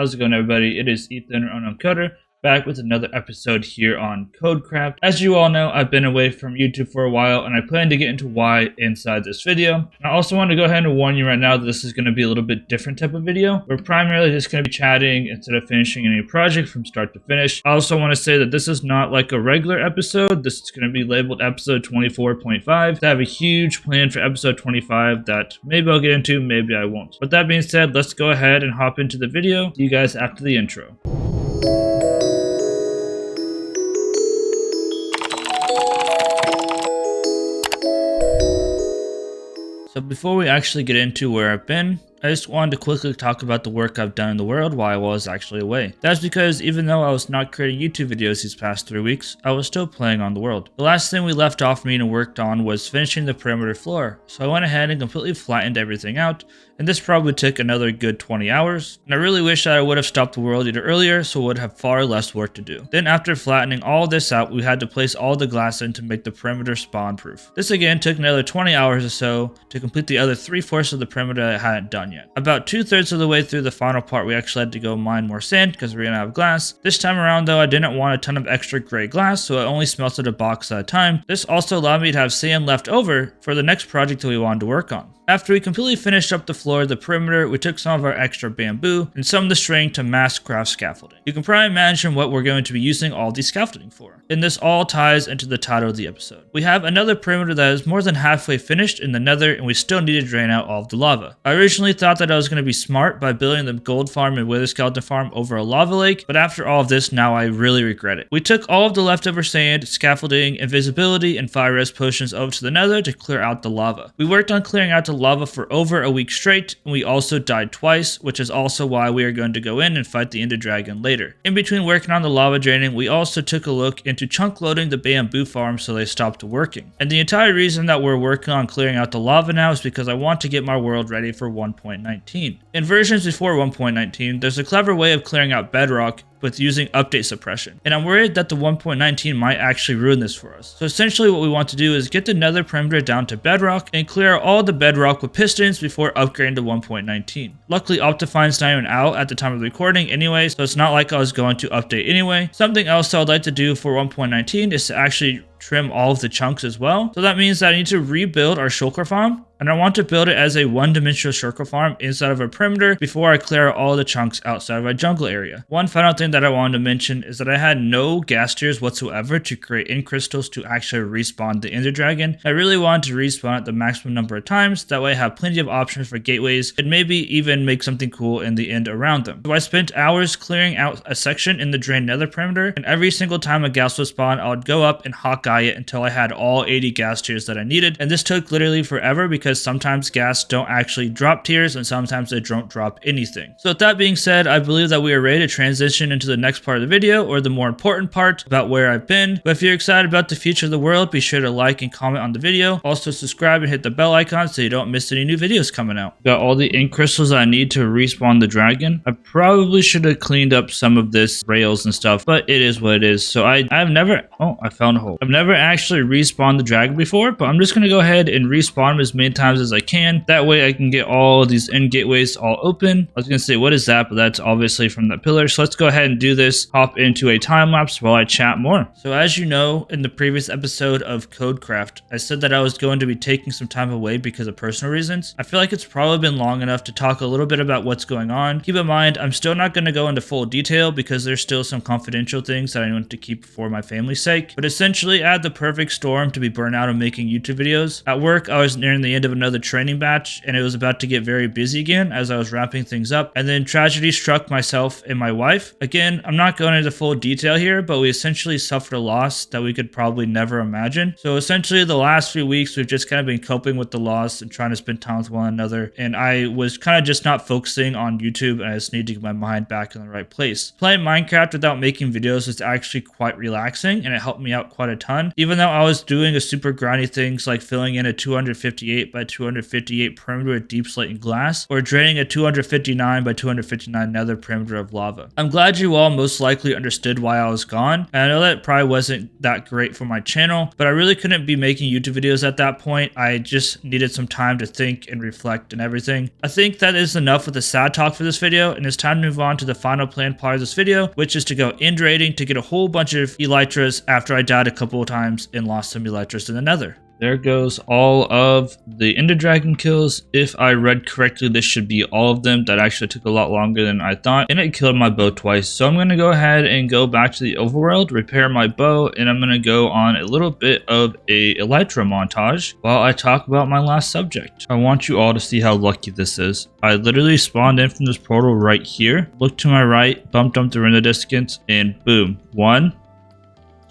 How's it going, everybody? It is Ethan, or Unknown Koder, back with another episode here on KodeKraft. As you all know, I've been away from YouTube for a while, and I plan to get into why inside this video. And I also want to go ahead and warn you right now that this is going to be a little bit different type of video. We're primarily just going to be chatting instead of finishing any project from start to finish. I also want to say that this is not like a regular episode. This is going to be labeled episode 24.5. I have a huge plan for episode 25 that maybe I'll get into, maybe I won't. With that being said, let's go ahead and hop into the video. See you guys after the intro. So before we actually get into where I've been, I just wanted to quickly talk about the work I've done in the world while I was actually away. That's because even though I was not creating YouTube videos these past 3 weeks, I was still playing on the world. The last thing we left off me and worked on was finishing the perimeter floor, so I went ahead and completely flattened everything out, and this probably took another good 20 hours, and I really wish that I would have stopped the world either earlier so I would have far less work to do. Then after flattening all this out, we had to place all the glass in to make the perimeter spawn proof. This again took another 20 hours or so to complete the other 3/4 of the perimeter I hadn't done yet. About 2/3 of the way through the final part, we actually had to go mine more sand because we ran out of glass. This time around though, I didn't want a ton of extra gray glass, so I only smelted a box at a time. This also allowed me to have sand left over for the next project that we wanted to work on. After we completely finished up the floor of the perimeter, we took some of our extra bamboo and some of the string to mass craft scaffolding. You can probably imagine what we're going to be using all these scaffolding for. And this all ties into the title of the episode. We have another perimeter that is more than halfway finished in the nether, and we still need to drain out all of the lava. I originally thought that I was going to be smart by building the gold farm and wither skeleton farm over a lava lake, but after all of this, now I really regret it. We took all of the leftover sand, scaffolding, invisibility, and fire res potions over to the nether to clear out the lava. We worked on clearing out the lava for over a week straight, and we also died twice, which is also why we are going to go in and fight the Ender Dragon later. In between working on the lava draining, we also took a look into chunk loading the bamboo farm so they stopped working. And the entire reason that we're working on clearing out the lava now is because I want to get my world ready for 1.19. In versions before 1.19, there's a clever way of clearing out bedrock with using update suppression, and I'm worried that the 1.19 might actually ruin this for us. So essentially what we want to do is get the nether perimeter down to bedrock and clear all the bedrock with pistons before upgrading to 1.19. Luckily Optifine's not even out at the time of the recording anyway, so it's not like I was going to update anyway. Something else I'd like to do for 1.19 is to actually trim all of the chunks as well. So that means that I need to rebuild our shulker farm, and I want to build it as a one-dimensional shulker farm inside of a perimeter before I clear all the chunks outside of our jungle area. One final thing that I wanted to mention is that I had no gas tiers whatsoever to create ink crystals to actually respawn the Ender Dragon. I really wanted to respawn it the maximum number of times, that way I have plenty of options for gateways and maybe even make something cool in the end around them. So I spent hours clearing out a section in the drained nether perimeter, and every single time a gas would spawn, I would go up and hawkeye it until I had all 80 gas tiers that I needed, and this took literally forever because sometimes gas don't actually drop tiers and sometimes they don't drop anything. So with that being said, I believe that we are ready to transition into the next part of the video, or the more important part about where I've been. But if you're excited about the future of the world, be sure to like and comment on the video. Also subscribe and hit the bell icon so you don't miss any new videos coming out. Got all the ink crystals I need to respawn the dragon. I probably should have cleaned up some of this rails and stuff, but it is what it is. So I've never, oh, I found a hole. I've never actually respawned the dragon before, but I'm just going to go ahead and respawn him as many times as I can. That way I can get all these end gateways all open. I was going to say, what is that? But that's obviously from that pillar. So let's go ahead and do this. Hop into a time lapse while I chat more. So as you know, in the previous episode of KodeKraft, I said that I was going to be taking some time away because of personal reasons. I feel like it's probably been long enough to talk a little bit about what's going on. Keep in mind, I'm still not going to go into full detail because there's still some confidential things that I want to keep for my family's sake. But essentially, I had the perfect storm to be burnt out on making YouTube videos. At work, I was nearing the end of another training batch, and it was about to get very busy again as I was wrapping things up, and then tragedy struck myself and my wife. Again, I'm not going into full detail here, but we essentially suffered a loss that we could probably never imagine. So essentially the last few weeks we've just kind of been coping with the loss and trying to spend time with one another, and I was kind of just not focusing on YouTube, and I just need to get my mind back in the right place. Playing Minecraft without making videos is actually quite relaxing, and it helped me out quite a ton. fun. Even though I was doing a super grindy things like filling in a 258 by 258 perimeter with deep slate and glass, or draining a 259 by 259 nether perimeter of lava. I'm glad you all most likely understood why I was gone, and I know that probably wasn't that great for my channel, but I really couldn't be making YouTube videos at that point. I just needed some time to think and reflect and everything. I think that is enough with the sad talk for this video, and it's time to move on to the final planned part of this video, which is to go end raiding to get a whole bunch of Elytras after I died a couple of times and lost some Elytras in the nether. There goes all of the Ender Dragon kills. If I read correctly, this should be all of them. That actually took a lot longer than I thought, and it killed my bow twice. So I'm going to go ahead and go back to the overworld, repair my bow, and I'm going to go on a little bit of a Elytra montage while I talk about my last subject. I want you all to see how lucky this is. I literally spawned in from this portal right here, looked to my right, bumped up the render distance, and boom. 1,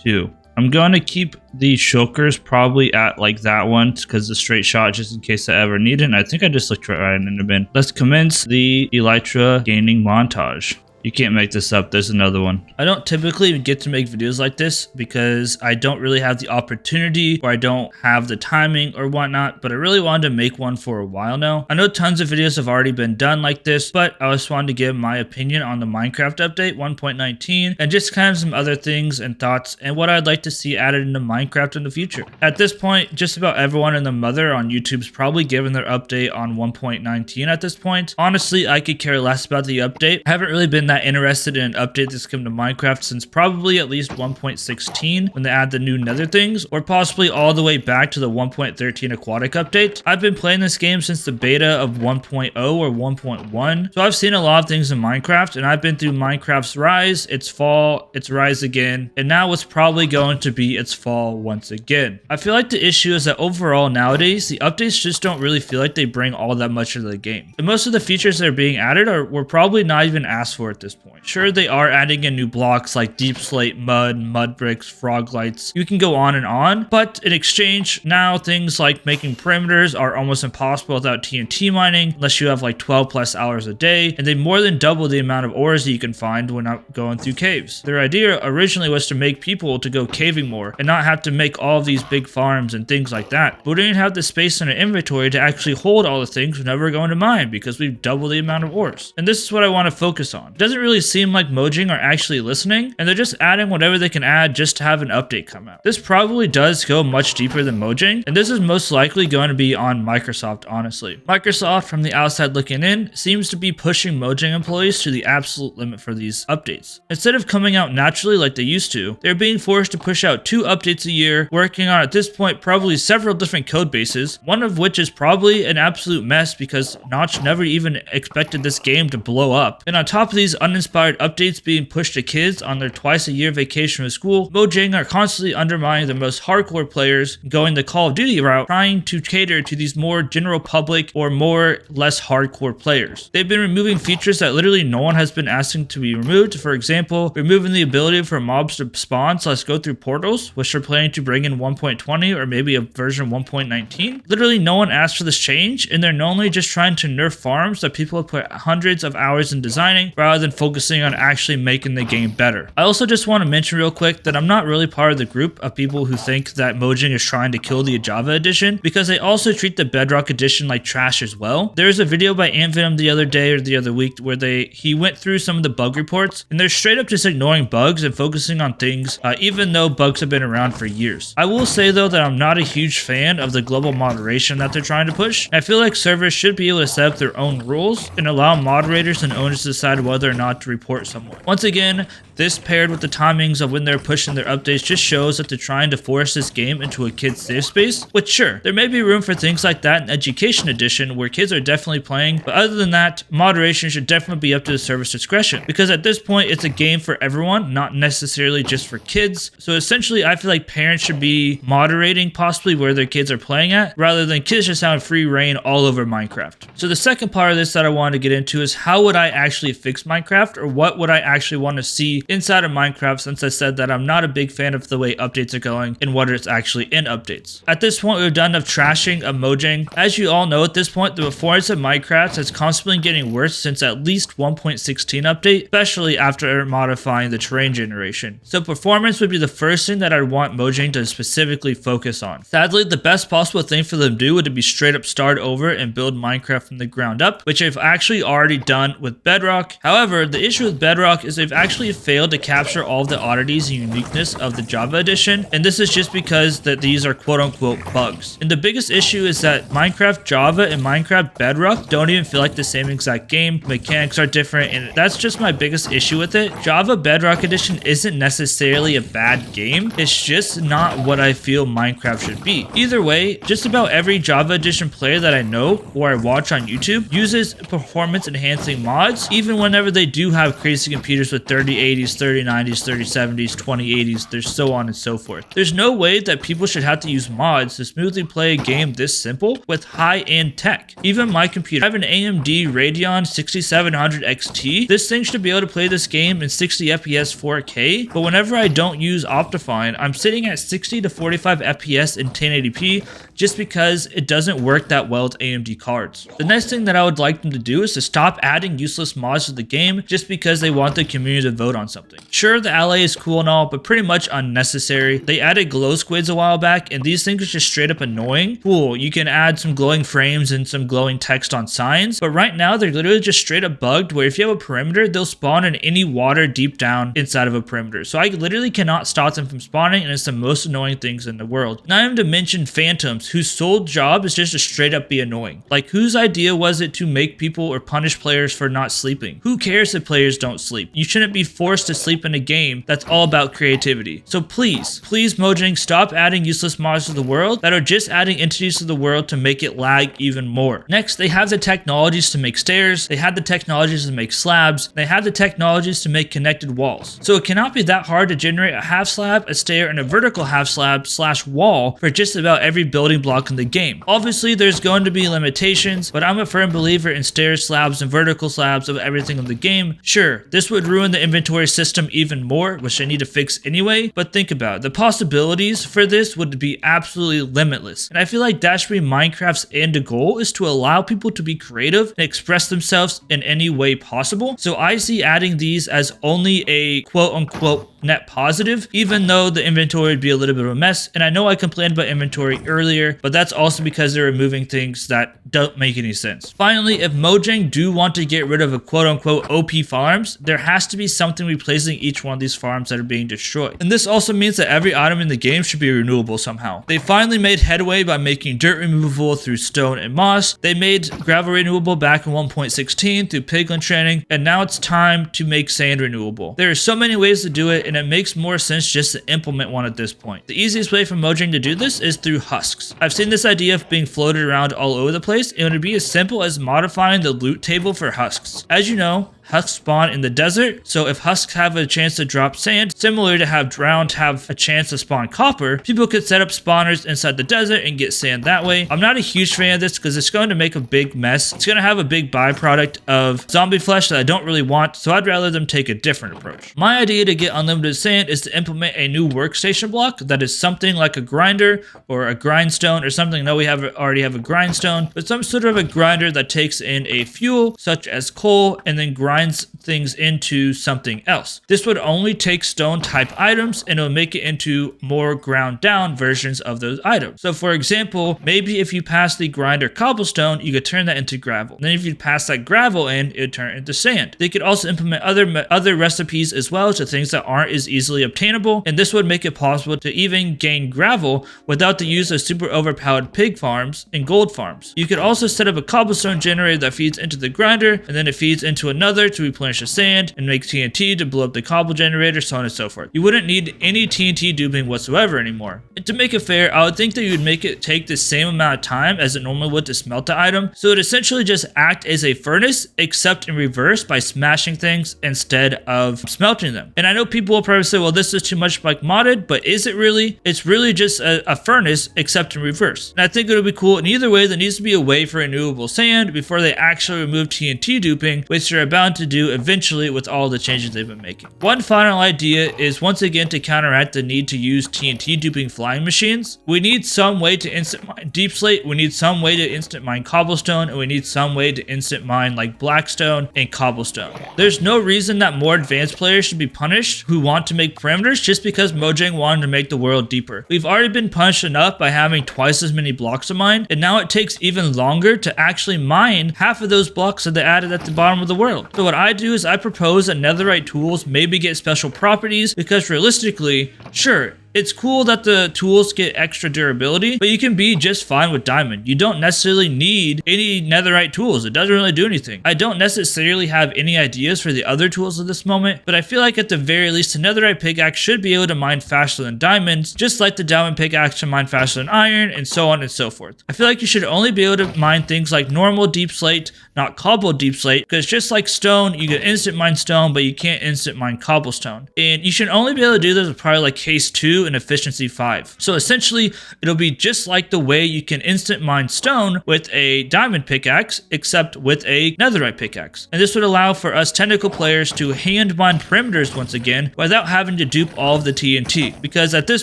2. I'm going to keep the shulkers probably at like that one because the straight shot just in case I ever need it. And I think I just looked right in the bin. Let's commence the Elytra gaining montage. You can't make this up. There's another one. I don't typically get to make videos like this because I don't really have the opportunity or I don't have the timing or whatnot, but I really wanted to make one for a while now. I know tons of videos have already been done like this, but I just wanted to give my opinion on the Minecraft update 1.19 and just kind of some other things and thoughts and what I'd like to see added into Minecraft in the future. At this point, just about everyone and their mother on YouTube's probably given their update on 1.19 at this point. Honestly, I could care less about the update. I haven't really been that interested in an update that's come to Minecraft since probably at least 1.16 when they add the new nether things, or possibly all the way back to the 1.13 aquatic update. I've been playing this game since the beta of 1.0 or 1.1, so I've seen a lot of things in Minecraft, and I've been through Minecraft's rise, its fall, its rise again, and now it's probably going to be its fall once again. I feel like the issue is that overall nowadays, the updates just don't really feel like they bring all that much into the game. And most of the features that are being added were probably not even asked for at this point. Sure, they are adding in new blocks like deep slate, mud bricks, frog lights. You can go on, but in exchange, now things like making perimeters are almost impossible without TNT mining unless you have like 12 plus hours a day, and they more than double the amount of ores that you can find when out going through caves. Their idea originally was to make people to go caving more and not have to make all of these big farms and things like that, but we didn't have the space in our inventory to actually hold all the things whenever we're going to mine because we've doubled the amount of ores. And this is what I want to focus on. It doesn't really seem like Mojang are actually listening, and they're just adding whatever they can add just to have an update come out. This probably does go much deeper than Mojang, and this is most likely going to be on Microsoft, honestly. Microsoft, from the outside looking in, seems to be pushing Mojang employees to the absolute limit for these updates. Instead of coming out naturally like they used to, they're being forced to push out 2 updates a year, working on at this point probably several different code bases, one of which is probably an absolute mess because Notch never even expected this game to blow up. And on top of these uninspired updates being pushed to kids on their twice-a-year vacation with school, Mojang are constantly undermining the most hardcore players, going the Call of Duty route, trying to cater to these more general public or more less hardcore players. They've been removing features that literally no one has been asking to be removed. For example, removing the ability for mobs to spawn / go through portals, which they're planning to bring in 1.20 or maybe a version 1.19. Literally no one asked for this change, and they're normally just trying to nerf farms that people have put hundreds of hours in designing rather than focusing on actually making the game better. I also just want to mention real quick that I'm not really part of the group of people who think that Mojang is trying to kill the Java edition, because they also treat the Bedrock edition like trash as well. There's a video by Antvenom the other day or the other week where he went through some of the bug reports, and they're straight up just ignoring bugs and focusing on things even though bugs have been around for years. I will say though that I'm not a huge fan of the global moderation that they're trying to push. I feel like servers should be able to set up their own rules and allow moderators and owners to decide whether or not to report someone. Once again, this paired with the timings of when they're pushing their updates just shows that they're trying to force this game into a kid's safe space, which sure, there may be room for things like that in Education Edition where kids are definitely playing, but other than that, moderation should definitely be up to the server's discretion, because at this point it's a game for everyone, not necessarily just for kids. So essentially I feel like parents should be moderating possibly where their kids are playing at, rather than kids just having free reign all over Minecraft. So the second part of this that I wanted to get into is how would I actually fix Minecraft, or what would I actually want to see inside of Minecraft, since I said that I'm not a big fan of the way updates are going and what is actually in updates. At this point, we're done of trashing of Mojang. As you all know, at this point, the performance of Minecraft is constantly getting worse since at least 1.16 update, especially after modifying the terrain generation. So performance would be the first thing that I'd want Mojang to specifically focus on. Sadly, the best possible thing for them to do would be straight up start over and build Minecraft from the ground up, which they've actually already done with Bedrock. However, the issue with Bedrock is they've actually failed to capture all of the oddities and uniqueness of the Java edition, and this is just because that these are quote-unquote bugs. And the biggest issue is that Minecraft Java and Minecraft Bedrock don't even feel like the same exact game. Mechanics are different, and that's just my biggest issue with it. Java Bedrock edition isn't necessarily a bad game, it's just not what I feel Minecraft should be. Either way, just about every Java edition player that I know or I watch on YouTube uses performance enhancing mods, even whenever they do have crazy computers with 3080s, 3090s, 3070s, 2080s, there's so on and so forth. There's no way that people should have to use mods to smoothly play a game this simple with high-end tech. Even my computer, I have an AMD Radeon 6700 XT. This thing should be able to play this game in 60 FPS 4K, but whenever I don't use Optifine, I'm sitting at 60 to 45 FPS in 1080p just because it doesn't work that well with AMD cards. The next thing that I would like them to do is to stop adding useless mods to the game just because they want the community to vote on something. Sure, the ally is cool and all, but pretty much unnecessary. They added glow squids a while back, and these things are just straight up annoying. Cool, you can add some glowing frames and some glowing text on signs, but right now they're literally just straight up bugged where if you have a perimeter, they'll spawn in any water deep down inside of a perimeter. So I literally cannot stop them from spawning, and it's the most annoying things in the world. Not even to mention phantoms, whose sole job is just to straight up be annoying. Like, whose idea was it to make people or punish players for not sleeping? Who cares if players don't sleep? You shouldn't be forced to sleep in a game that's all about creativity. So please Mojang, stop adding useless mods to the world that are just adding entities to the world to make it lag even more. Next, they have the technologies to make stairs, they have the technologies to make slabs, they have the technologies to make connected walls. So it cannot be that hard to generate a half slab, a stair, and a vertical half slab / wall for just about every building block in the game. Obviously, there's going to be limitations, but I'm a firm believer in stairs, slabs, and vertical slabs of everything in the game. Sure, this would ruin the inventory system even more, which I need to fix anyway, but think about it. The possibilities for this would be absolutely limitless. And I feel like that should be Minecraft's end goal, is to allow people to be creative and express themselves in any way possible. So I see adding these as only a quote-unquote net positive, even though the inventory would be a little bit of a mess. And I know I complained about inventory earlier, but that's also because they're removing things that don't make any sense. Finally, if Mojang do want to get rid of a quote-unquote OP farms, there has to be something replacing each one of these farms that are being destroyed. And this also means that every item in the game should be renewable somehow. They finally made headway by making dirt removable through stone and moss. They made gravel renewable back in 1.16 through piglin training, and now it's time to make sand renewable. There are so many ways to do it, and it makes more sense just to implement one at this point. The easiest way for Mojang to do this is through husks. I've seen this idea of being floated around all over the place, and it would be as simple as modifying the loot table for husks. As you know, husks spawn in the desert, so if husks have a chance to drop sand, similar to have drowned have a chance to spawn copper, people could set up spawners inside the desert and get sand that way. I'm not a huge fan of this because it's going to make a big mess. It's going to have a big byproduct of zombie flesh that I don't really want, so I'd rather them take a different approach. My idea to get unlimited sand is to implement a new workstation block that is something like a grinder or a grindstone or something. No, we already have a grindstone, but some sort of a grinder that takes in a fuel such as coal and then grinds things into something else. This would only take stone type items and it will make it into more ground down versions of those items. So for example, maybe if you pass the grinder cobblestone, you could turn that into gravel. Then if you pass that gravel in, it would turn into sand. They could also implement other recipes as well to things that aren't as easily obtainable, and this would make it possible to even gain gravel without the use of super overpowered pig farms and gold farms. You could also set up a cobblestone generator that feeds into the grinder, and then it feeds into another to replenish the sand and make TNT to blow up the cobble generator, so on and so forth. You wouldn't need any TNT duping whatsoever anymore. And to make it fair, I would think that you would make it take the same amount of time as it normally would to smelt the item, so it essentially just act as a furnace, except in reverse by smashing things instead of smelting them. And I know people will probably say, well, this is too much like modded, but is it really? It's really just a furnace, except in reverse. And I think it would be cool. And either way, there needs to be a way for renewable sand before they actually remove TNT duping, which they're about on to do eventually with all the changes they've been making. One final idea is once again to counteract the need to use TNT duping flying machines. We need some way to instant mine deep slate, we need some way to instant mine cobblestone, and we need some way to instant mine like blackstone and cobblestone. There's no reason that more advanced players should be punished who want to make perimeters just because Mojang wanted to make the world deeper. We've already been punished enough by having twice as many blocks to mine, and now it takes even longer to actually mine half of those blocks that they added at the bottom of the world. So what I do is I propose that netherite tools maybe get special properties, because realistically, sure, it's cool that the tools get extra durability, but you can be just fine with diamond. You don't necessarily need any netherite tools. It doesn't really do anything. I don't necessarily have any ideas for the other tools at this moment, but I feel like at the very least, the netherite pickaxe should be able to mine faster than diamonds, just like the diamond pickaxe can mine faster than iron, and so on and so forth. I feel like you should only be able to mine things like normal deep slate, not cobble deep slate, because just like stone, you can instant mine stone, but you can't instant mine cobblestone. And you should only be able to do this with probably like case 2 and efficiency 5. So essentially, it'll be just like the way you can instant mine stone with a diamond pickaxe, except with a netherite pickaxe. And this would allow for us technical players to hand mine perimeters once again without having to dupe all of the TNT. Because at this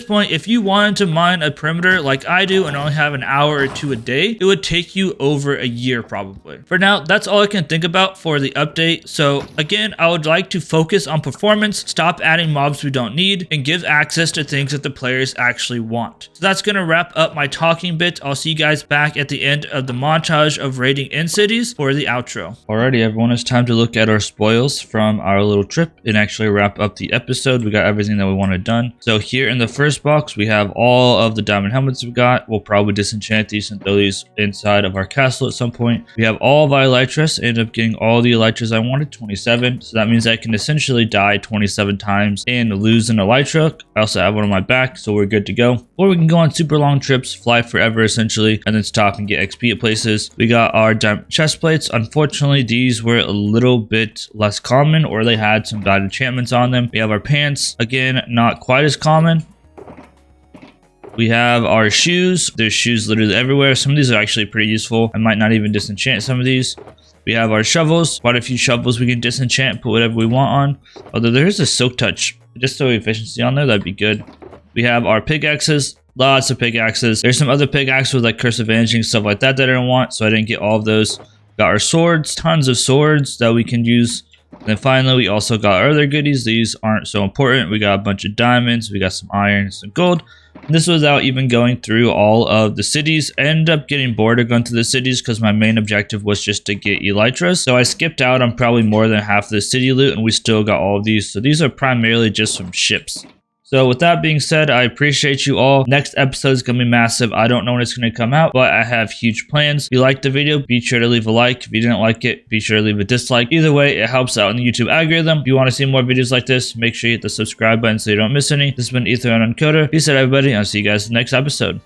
point, if you wanted to mine a perimeter like I do and only have an hour or 2 a day, it would take you over a year probably. For now, that's all I can think about for the update. So again, I would like to focus on performance, stop adding mobs we don't need, and give access to things that the players actually want. So that's going to wrap up my talking bit. I'll see you guys back at the end of the montage of raiding end cities for the outro. Alrighty everyone, it's time to look at our spoils from our little trip and actually wrap up the episode. We got everything that we wanted done. So here in the first box, we have all of the diamond helmets we got. We'll probably disenchant these and throw these inside of our castle at some point. We have all of our Elytras. End up getting all the Elytras I wanted, 27. So that means I can essentially die 27 times and lose an Elytra. I also have one on my back, so we're good to go. Or we can go on super long trips, fly forever essentially, and then stop and get XP at places. We got our diamond chest plates. Unfortunately, these were a little bit less common, or they had some bad enchantments on them. We have our pants. Again, not quite as common. We have our shoes. There's shoes literally everywhere. Some of these are actually pretty useful. I might not even disenchant some of these. We have our shovels. Quite a few shovels we can disenchant, put whatever we want on. Although there is a silk touch. Just throw efficiency on there, that'd be good. We have our pickaxes. Lots of pickaxes. There's some other pickaxes with like curse of vanishing, stuff like that I didn't want, so I didn't get all of those. Got our swords. Tons of swords that we can use. And then finally, we also got our other goodies. These aren't so important. We got a bunch of diamonds. We got some iron, some gold. And this was without even going through all of the cities. I ended up getting bored of going to the cities because my main objective was just to get Elytras. So I skipped out on probably more than half the city loot, and we still got all of these. So these are primarily just from ships. So with that being said, I appreciate you all. Next episode is going to be massive. I don't know when it's going to come out, but I have huge plans. If you liked the video, be sure to leave a like. If you didn't like it, be sure to leave a dislike. Either way, it helps out in the YouTube algorithm. If you want to see more videos like this, make sure you hit the subscribe button so you don't miss any. This has been Ethan on Koder. Peace out, everybody. I'll see you guys in the next episode.